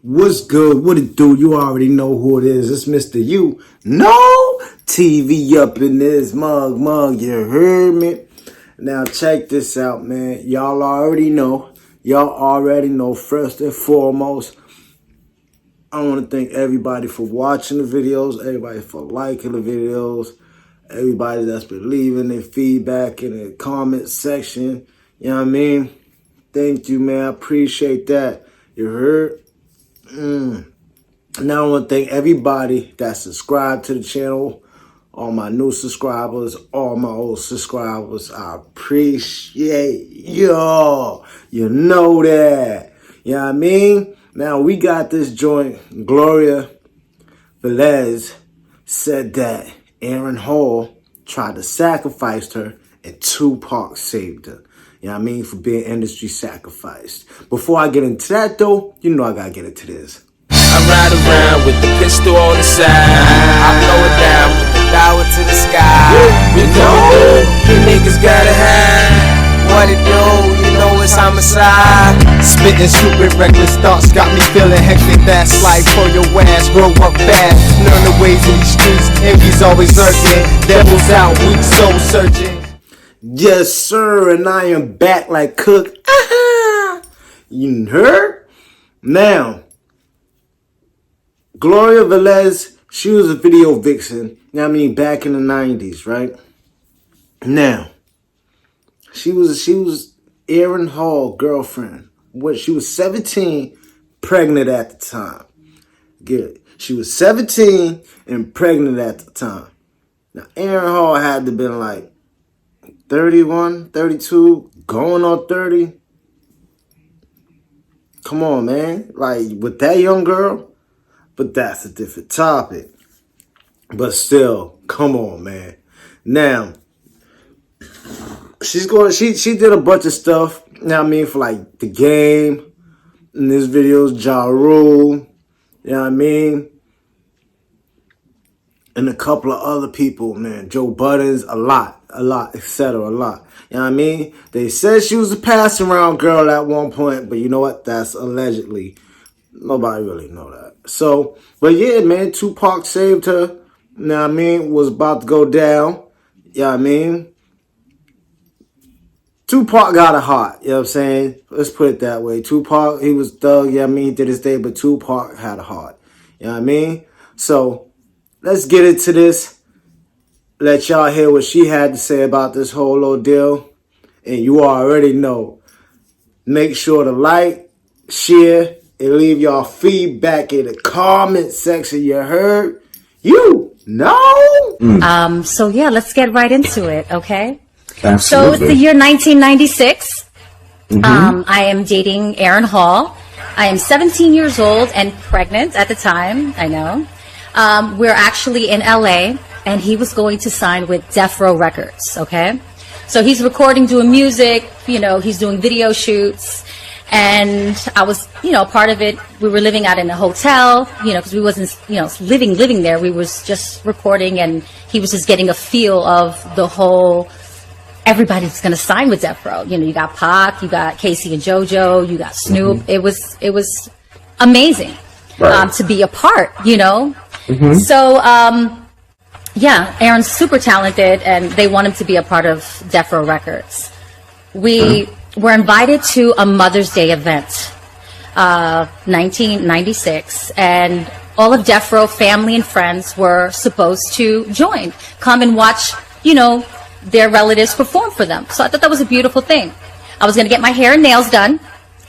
What's good? What it do? You already know who it is. It's Mr. UKNOOo TV up in this mug. You heard me? Now check this out, man. Y'all already know. First and foremost, I want to thank everybody for watching the videos, everybody for liking the videos, everybody that's been leaving their feedback in the comment section. You know what I mean? Thank you, man. I appreciate that. You heard? Now I want to thank everybody that subscribed to the channel, all my new subscribers, all my old subscribers. I appreciate y'all. You know that. You know what I mean? Now we got this joint. Gloria Velez said that Aaron Hall tried to sacrifice her and Tupac saved her. You know what I mean? For being industry sacrificed. Before I get into that though, you know I gotta get into this. I ride around with the pistol on the side. I blow it down with the dollar to the sky. You know, you niggas gotta have what it do, you know it's homicide. Spitting stupid reckless thoughts got me feeling hectic. That's life for your ass, grow up fast. Learn the ways in these streets, envy's always lurking. Devil's out, weak soul searching. Yes, sir, and I am back like Cook. You heard? Now, Gloria Velez, she was a video vixen, you know what I mean, back in the 90s, right? Now, she was Aaron Hall girlfriend. She was 17, pregnant at the time. Get it? She was 17 and pregnant at the time. Now, Aaron Hall had to have been like 31, 32, going on 30. Come on, man. Like, with that young girl. But that's a different topic. But still, come on, man. Now, she did a bunch of stuff, you know what I mean, for like The Game. In this video's Ja Rule. You know what I mean? And a couple of other people, man. Joe Buttons, a lot, etc. a lot. You know what I mean? They said she was a passing around girl at one point, but you know what? That's allegedly. Nobody really know that. So, but yeah, man, Tupac saved her. You know what I mean? Was about to go down. You know what I mean? Tupac got a heart. You know what I'm saying? Let's put it that way. Tupac, he was thug. You know what I mean? He did his thing, but Tupac had a heart. You know what I mean? So, let's get into this. Let y'all hear what she had to say about this whole little deal. And you already know. Make sure to like, share, and leave y'all feedback in the comment section. You heard? You know? So yeah, let's get right into it, okay? Absolutely. So it's the year 1996. I am dating Aaron Hall. I am 17 years old and pregnant at the time, I know. We're actually in LA, and he was going to sign with Death Row Records, okay? So he's recording, doing music, you know, he's doing video shoots. And I was, you know, part of it. We were living out in a hotel, you know, because we wasn't, you know, living there. We was just recording, and he was just getting a feel of the whole, everybody's going to sign with Death Row. You know, you got Pac, you got Casey and JoJo, you got Snoop. It was amazing to be a part, you know. So, yeah, Aaron's super talented, and they want him to be a part of Death Row Records. We were invited to a Mother's Day event, 1996, and all of Death Row family and friends were supposed to come and watch, you know, their relatives perform for them. So I thought that was a beautiful thing. I was going to get my hair and nails done,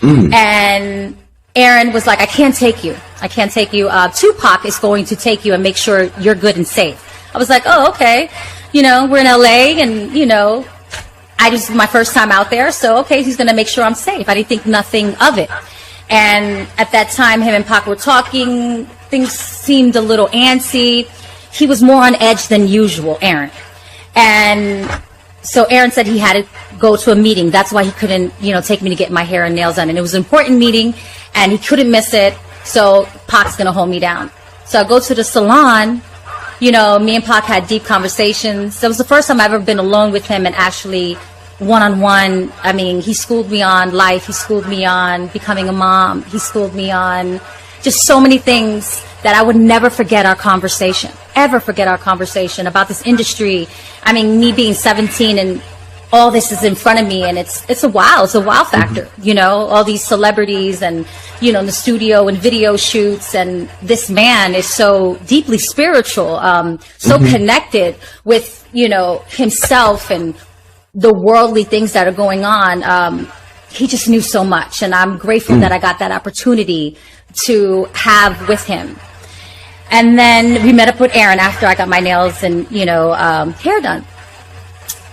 and Aaron was like, I can't take you. Tupac is going to take you and make sure you're good and safe. I was like, oh, okay. You know, we're in LA, and, you know, my first time out there, so okay, he's gonna make sure I'm safe. I didn't think nothing of it. And at that time, him and Pac were talking, things seemed a little antsy. He was more on edge than usual, Aaron. And so Aaron said he had to go to a meeting. That's why he couldn't, you know, take me to get my hair and nails done. And it was an important meeting, and he couldn't miss it, so Pac's gonna hold me down. So I go to the salon. You know, me and Pac had deep conversations. That was the first time I've ever been alone with him and actually one-on-one. I mean, he schooled me on life. He schooled me on becoming a mom. He schooled me on just so many things that I would never forget our conversation, ever forget our conversation about this industry. I mean, me being 17 and all this is in front of me, and it's a wow factor, you know, all these celebrities and, you know, in the studio and video shoots, and this man is so deeply spiritual, so connected with, you know, himself and the worldly things that are going on. He just knew so much, and I'm grateful that I got that opportunity to have with him. And then we met up with Aaron after I got my nails and, you know, hair done.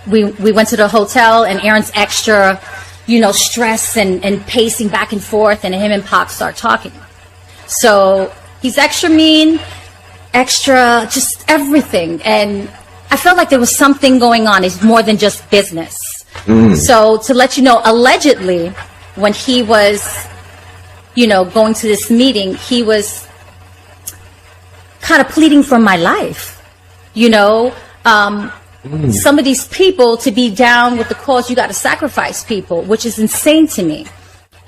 We went to the hotel, and Aaron's extra, you know, stress and pacing back and forth, and him and Pac start talking. So he's extra mean, extra just everything. And I felt like there was something going on. It's more than just business. So to let you know, allegedly, when he was, you know, going to this meeting, he was kind of pleading for my life, you know. Some of these people, to be down with the cause, you got to sacrifice people, which is insane to me.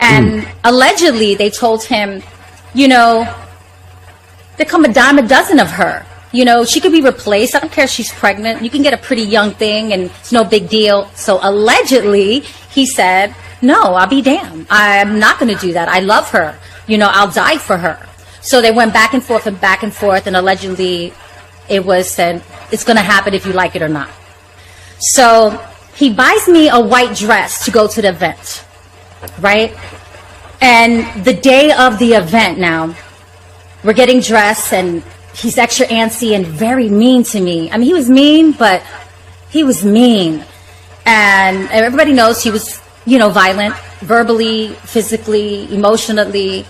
And allegedly, they told him, you know, there come a dime a dozen of her. You know, she could be replaced. I don't care if she's pregnant. You can get a pretty young thing, and it's no big deal. So allegedly, he said, no, I'll be damned. I'm not going to do that. I love her. You know, I'll die for her. So they went back and forth, and allegedly it was said, it's going to happen if you like it or not. So he buys me a white dress to go to the event, right? And the day of the event now, we're getting dressed, and he's extra antsy and very mean to me. I mean, he was mean, but he was mean. And everybody knows he was, you know, violent, verbally, physically, emotionally.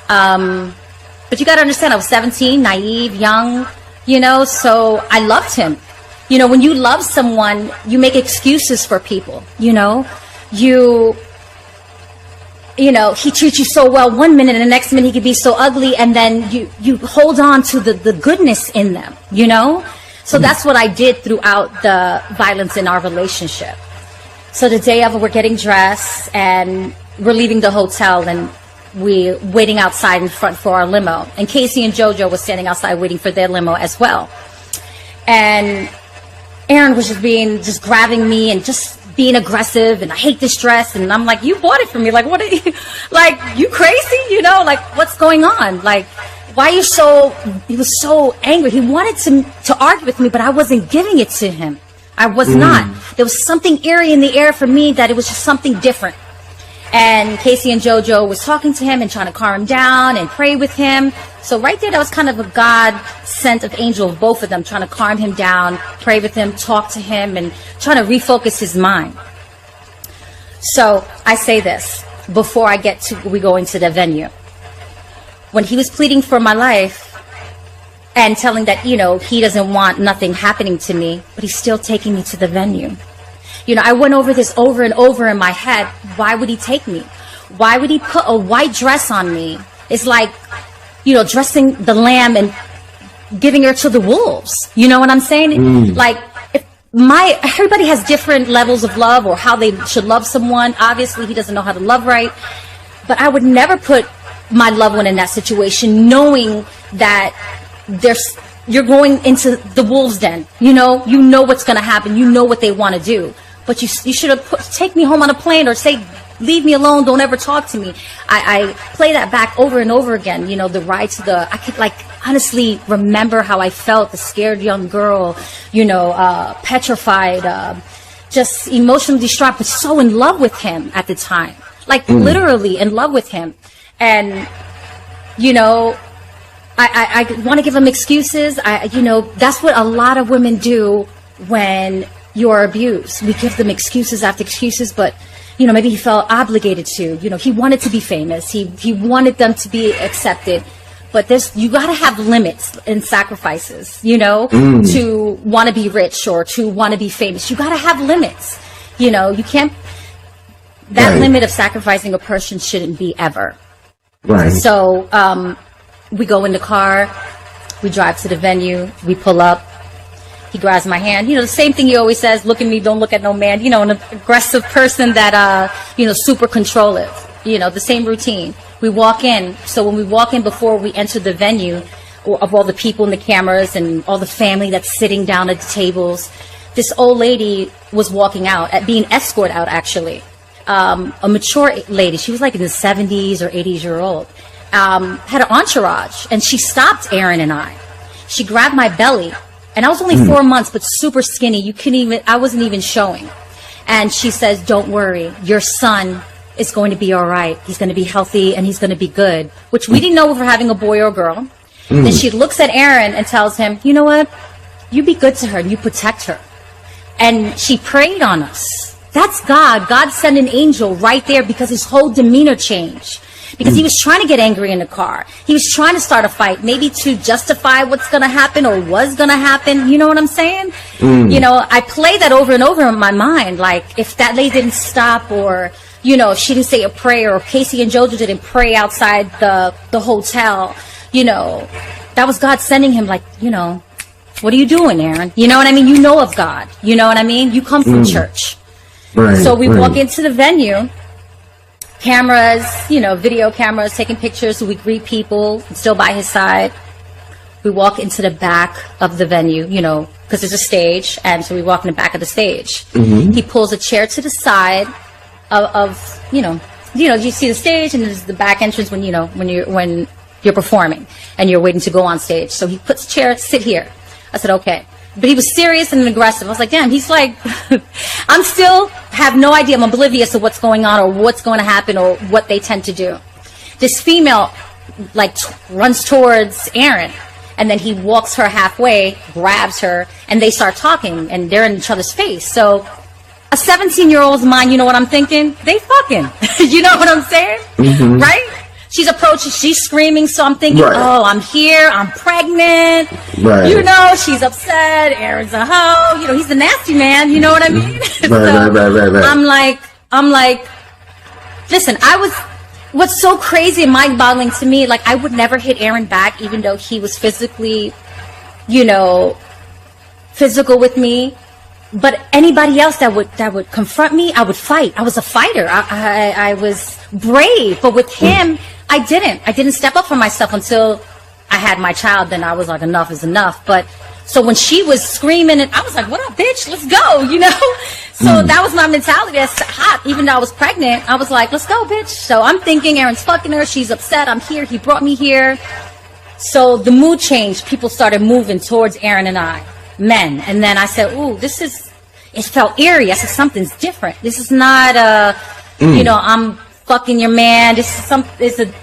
But you got to understand, I was 17, naive, young, you know, so I loved him. You know, when you love someone, you make excuses for people, you know. You know, he treats you so well one minute, and the next minute he could be so ugly, and then you hold on to the goodness in them, you know. So that's what I did throughout the violence in our relationship. So the day of it, we're getting dressed, and we're leaving the hotel, and we waiting outside in front for our limo. And Casey and JoJo was standing outside waiting for their limo as well. And Aaron was just grabbing me and just being aggressive, and I hate this dress. And I'm like, you bought it for me. Like, what are you, like, you crazy? You know, like, what's going on? Like, why are you so, he was so angry. He wanted to argue with me, but I wasn't giving it to him. I was not. There was something eerie in the air for me, that it was just something different. And Casey and JoJo was talking to him and trying to calm him down and pray with him. So right there, that was kind of a God sent of angel of both of them, trying to calm him down, pray with him, talk to him, and trying to refocus his mind. So I say this before we go into the venue. When he was pleading for my life and telling that, you know, he doesn't want nothing happening to me, but he's still taking me to the venue. You know, I went over this over and over in my head. Why would he take me? Why would he put a white dress on me? It's like, you know, dressing the lamb and giving her to the wolves. You know what I'm saying? Like, everybody has different levels of love, or how they should love someone. Obviously, he doesn't know how to love right. But I would never put my loved one in that situation, knowing that you're going into the wolves' den. You know what's going to happen. You know what they want to do. But you should have take me home on a plane, or say, leave me alone, don't ever talk to me. I play that back over and over again. You know, the ride to I could, like, honestly remember how I felt, the scared young girl, you know, petrified, just emotionally distraught, but so in love with him at the time. Like, literally in love with him. And, you know, I want to give him excuses. You know, that's what a lot of women do when you're abused. We give them excuses after excuses, but, you know, maybe he felt obligated to. You know, he wanted to be famous. He wanted them to be accepted. But you got to have limits and sacrifices, you know, to want to be rich or to want to be famous. You got to have limits. You know, you can't, that limit of sacrificing a person shouldn't be ever. Right. So, we go in the car, we drive to the venue, we pull up, he grabs my hand. You know, the same thing he always says, look at me, don't look at no man. You know, an aggressive person that, you know, super controlling. You know, the same routine. We walk in. So when we walk in, before we enter the venue, of all the people and the cameras and all the family that's sitting down at the tables, this old lady was walking out, being escorted out, actually. A mature lady. She was like in the 70s or 80s-year-old. Had an entourage, and she stopped Aaron and I. She grabbed my belly, and I was only 4 months, but super skinny. I wasn't even showing. And she says, "Don't worry, your son is going to be all right. He's going to be healthy, and he's going to be good," which we didn't know if we're having a boy or a girl. Then she looks at Aaron and tells him, "You know what? You be good to her, and you protect her." And she prayed on us. That's God. God sent an angel right there, because his whole demeanor changed. Because he was trying to get angry in the car. He was trying to start a fight, maybe to justify what's going to happen or was going to happen. You know what I'm saying? You know, I play that over and over in my mind. Like, if that lady didn't stop, or, you know, if she didn't say a prayer, or Casey and Jojo didn't pray outside the hotel, you know, that was God sending him, like, you know, what are you doing, Aaron? You know what I mean? You know of God. You know what I mean? You come from church. Right, so we walk into the venue, cameras, you know, video cameras, taking pictures. So we greet people, still by his side. We walk into the back of the venue, you know, because there's a stage, and so we walk in the back of the stage. He pulls a chair to the side of you know, you see the stage, and there's the back entrance when you're performing and you're waiting to go on stage. So he puts a chair, sit here. I said, okay. But he was serious and aggressive. I was like, damn, he's like, I'm still have no idea. I'm oblivious of what's going on or what's going to happen or what they tend to do. This female, like, runs towards Aaron, and then he walks her halfway, grabs her, and they start talking, and they're in each other's face. So a 17-year-old's mind, you know what I'm thinking? They fucking. You know what I'm saying? Right? She's approaching, she's screaming, so I'm thinking, oh, I'm here, I'm pregnant. You know, she's upset, Aaron's a hoe, you know, he's the nasty man, you know what I mean? I'm like, listen, what's so crazy and mind-boggling to me, like, I would never hit Aaron back, even though he was physically, you know, physical with me. But anybody else that would confront me, I would fight. I was a fighter. I was brave. But with him, I didn't step up for myself until I had my child. Then I was like, enough is enough. But so when she was screaming, and I was like, what up, bitch? Let's go, you know? So that was my mentality. That's hot. Even though I was pregnant, I was like, let's go, bitch. So I'm thinking Aaron's fucking her. She's upset. I'm here. He brought me here. So the mood changed. People started moving towards Aaron and I, men. And then I said, ooh, it felt eerie. I said, something's different. This is not you know, I'm fucking your man. It's a,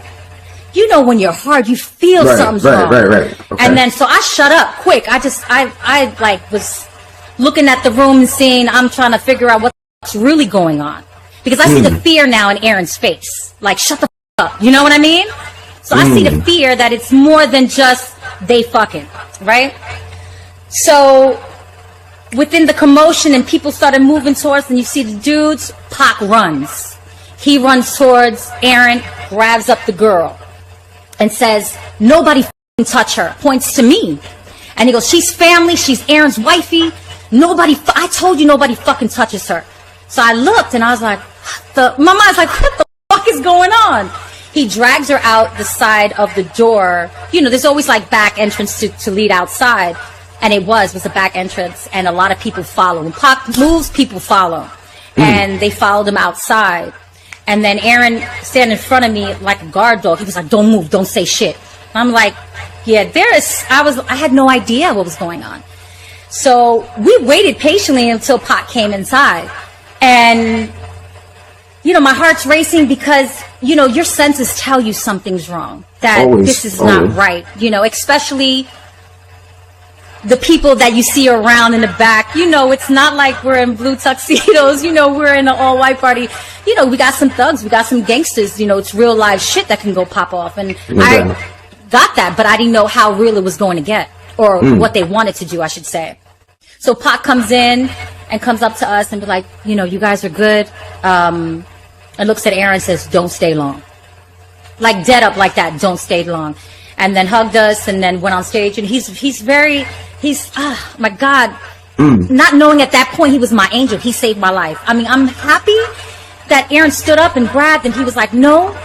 you know, when you're hard, you feel something's wrong. Right. Okay. And then, so I shut up quick. I like was looking at the room and seeing, I'm trying to figure out what's really going on. Because I see the fear now in Aaron's face. Like, shut the up. You know what I mean? So I see the fear that it's more than just they fucking, right? So within the commotion and people started moving towards, and you see the dudes, Pac runs. He runs towards Aaron, grabs up the girl, and says, nobody f***ing touch her. Points to me. And he goes, she's family, she's Aaron's wifey. I told you nobody fucking touches her. So I looked and I was like, my mind's like, what the fuck is going on? He drags her out the side of the door. You know, there's always like back entrance to lead outside. And it was a back entrance, and a lot of people follow. When Pac moves, people follow. And they followed him outside. And then Aaron standing in front of me like a guard dog. He was like, don't move, don't say shit. And I'm like, yeah, I had no idea what was going on. So we waited patiently until Pac came inside. And, you know, my heart's racing because, you know, your senses tell you something's wrong. That this is not right. You know, especially the people that you see around in the back. You know, it's not like we're in blue tuxedos. You know, we're in an all-white party. You know, we got some thugs. We got some gangsters. You know, it's real live shit that can go pop off. And I got that, but I didn't know how real it was going to get, or what they wanted to do, I should say. So Pac comes in and comes up to us and be like, you know, you guys are good. And looks at Aaron and says, don't stay long. Like dead up like that, don't stay long. And then hugged us and then went on stage. And he's my God, not knowing at that point he was my angel. He saved my life. I mean, I'm happy that Aaron stood up and grabbed, and he was like, no,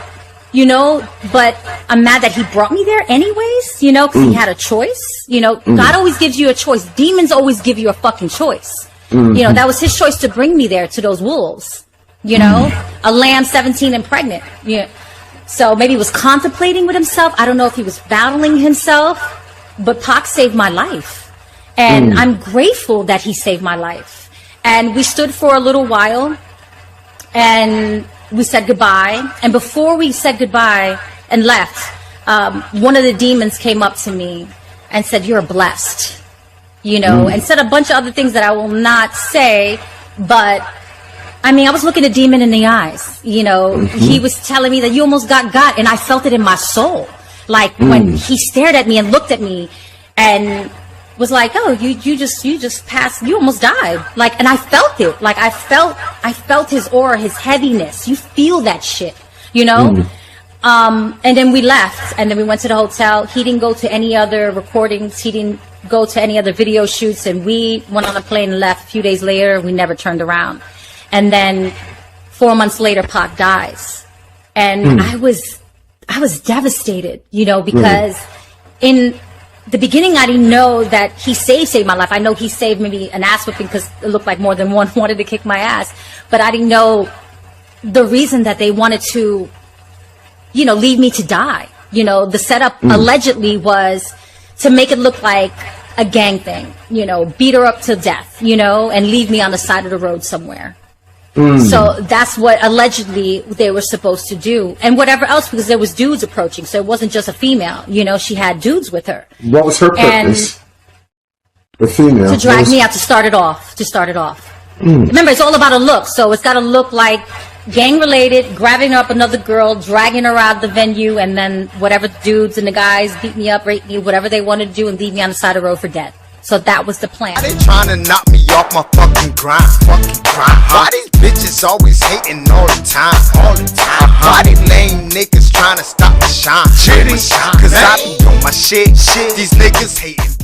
you know, but I'm mad that he brought me there anyways, you know, because he had a choice. You know, God always gives you a choice. Demons always give you a fucking choice. You know, that was his choice to bring me there to those wolves. You know, a lamb 17 and pregnant. Yeah. So maybe he was contemplating with himself. I don't know if he was battling himself, but Pac saved my life. And I'm grateful that he saved my life. And we stood for a little while and we said goodbye. And before we said goodbye and left, one of the demons came up to me and said, "You're blessed," you know, and said a bunch of other things that I will not say, but I mean, I was looking a demon in the eyes, you know. He was telling me that you almost got, and I felt it in my soul. Like when he stared at me and looked at me and was like, "Oh, you just passed, you almost died." Like, and I felt it. Like I felt his aura, his heaviness. You feel that shit, you know? And then we left and then we went to the hotel. He didn't go to any other recordings. He didn't go to any other video shoots. And we went on a plane and left a few days later. We never turned around. And then 4 months later, Pac dies. And I was devastated, you know, because in the beginning, I didn't know that he saved my life. I know he saved maybe an ass whipping because it looked like more than one wanted to kick my ass. But I didn't know the reason that they wanted to, you know, leave me to die. You know, the setup allegedly was to make it look like a gang thing, you know, beat her up to death, you know, and leave me on the side of the road somewhere. So that's what allegedly they were supposed to do. And whatever else, because there was dudes approaching. So it wasn't just a female, you know, she had dudes with her. What was her purpose? The female. To drag me out, to start it off. Remember, it's all about a look. So it's got to look like gang related, grabbing up another girl, dragging her out of the venue, and then whatever dudes and the guys beat me up, rape me, whatever they wanted to do, and leave me on the side of the road for dead. So that was the plan. They trying to knock me off my fucking grind. Why these bitches always hating all the time? Why these lame niggas trying to stop the shine? Cause I be on my shit. These niggas hating.